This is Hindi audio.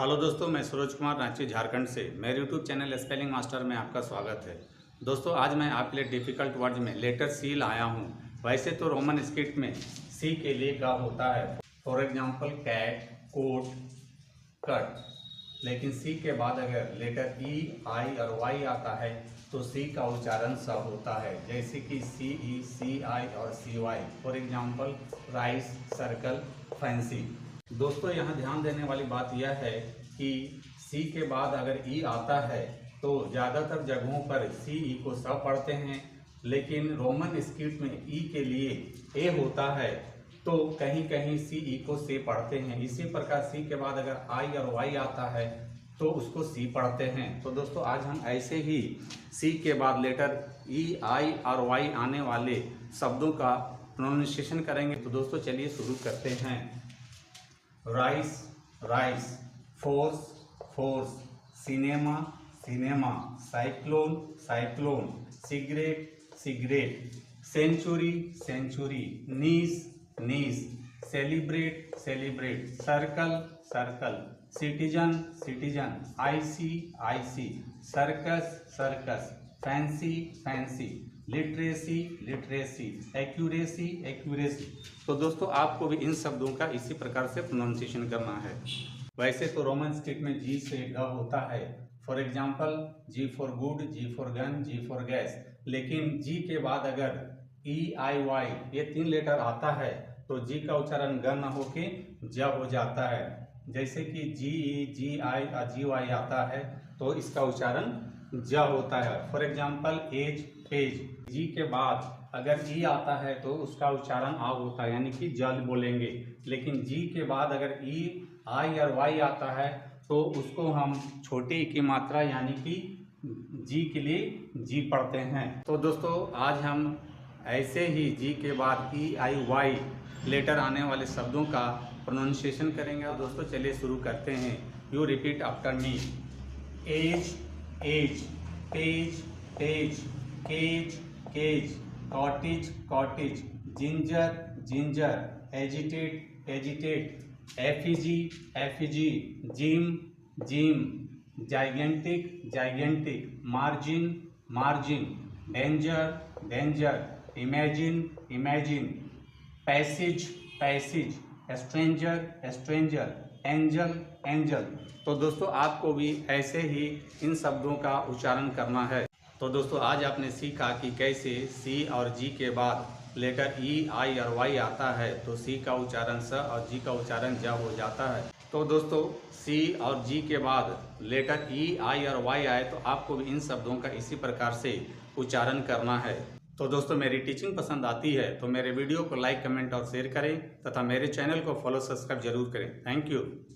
हेलो दोस्तों, मैं सूरज कुमार रांची झारखंड से मेरे यूट्यूब चैनल स्पेलिंग मास्टर में आपका स्वागत है। दोस्तों, आज मैं आपके लिए डिफ़िकल्ट वर्ड्स में लेटर सी लाया हूँ। वैसे तो रोमन स्क्रिप्ट में सी के लिए का होता है, for example cat, coat, cut, लेकिन सी के बाद अगर लेटर ई, आई और वाई आता है तो सी का उच्चारण सा होता है, जैसे कि सी ई, सी आई और C Y. For example rice, circle, fancy. दोस्तों, यहाँ ध्यान देने वाली बात यह है कि सी के बाद अगर ई आता है तो ज़्यादातर जगहों पर सी ई को स पढ़ते हैं, लेकिन रोमन स्क्रिप्ट में ई के लिए ए होता है तो कहीं कहीं सी ई को से पढ़ते हैं। इसी प्रकार सी के बाद अगर आई और वाई आता है तो उसको सी पढ़ते हैं। तो दोस्तों, आज हम ऐसे ही सी के बाद लेटर ई, आई और वाई आने वाले शब्दों का प्रोनाउंसिएशन करेंगे। तो दोस्तों, चलिए शुरू करते हैं। Rice, rice, force, force, cinema, cinema, cyclone, cyclone, cigarette, cigarette, century, century, nice, nice, celebrate, celebrate, circle, circle, citizen, citizen, icy, icy, circus, circus, fancy, fancy, literacy, literacy, accuracy, accuracy. तो दोस्तों, आपको भी इन शब्दों का इसी प्रकार से प्रोनाउंसिएशन करना है। वैसे तो रोमन स्क्रिप्ट में जी से ग होता है, for example G for good, G for gun, G for gas, लेकिन जी के बाद अगर ई, आई, वाई ये 3 लेटर आता है तो जी का उच्चारण ग न होके ज हो जाता है। जैसे कि जी ई, जी आई और जी वाई आता है तो इसका उच्चारण ज होता है। For example age, page. G के बाद अगर ई आता है तो उसका उच्चारण आ होता है, यानी कि जल बोलेंगे, लेकिन जी के बाद अगर ई, आई और वाई आता है तो उसको हम छोटे ई की मात्रा यानी कि जी के लिए जी पढ़ते हैं। तो दोस्तों, आज हम ऐसे ही जी के बाद ई, आई, वाई लेटर आने वाले शब्दों का प्रोनाउंसिएशन करेंगे। और दोस्तों, चलिए शुरू करते हैं। You repeat after me. Age, age, page, page, cage, cage, cottage, cottage, ginger, ginger, agitate, agitate, effigy, effigy, gym, gym, gigantic, gigantic, margin, margin, danger, danger, imagine, imagine, passage, passage, stranger, stranger, angel, angel. तो दोस्तों, आपको भी ऐसे ही इन शब्दों का उच्चारण करना है। तो दोस्तों, आज आपने सीखा कि कैसे सी और जी के बाद लेटर ई, आई और वाई आता है तो सी का उच्चारण स और जी का उच्चारण ज हो जाता है। तो दोस्तों, सी और जी के बाद लेटर ई, आई और वाई आए तो आपको भी इन शब्दों का इसी प्रकार से उच्चारण करना है। तो दोस्तों, मेरी टीचिंग पसंद आती है तो मेरे वीडियो को लाइक, कमेंट और शेयर करें तथा मेरे चैनल को फॉलो, सब्सक्राइब जरूर करें। Thank you.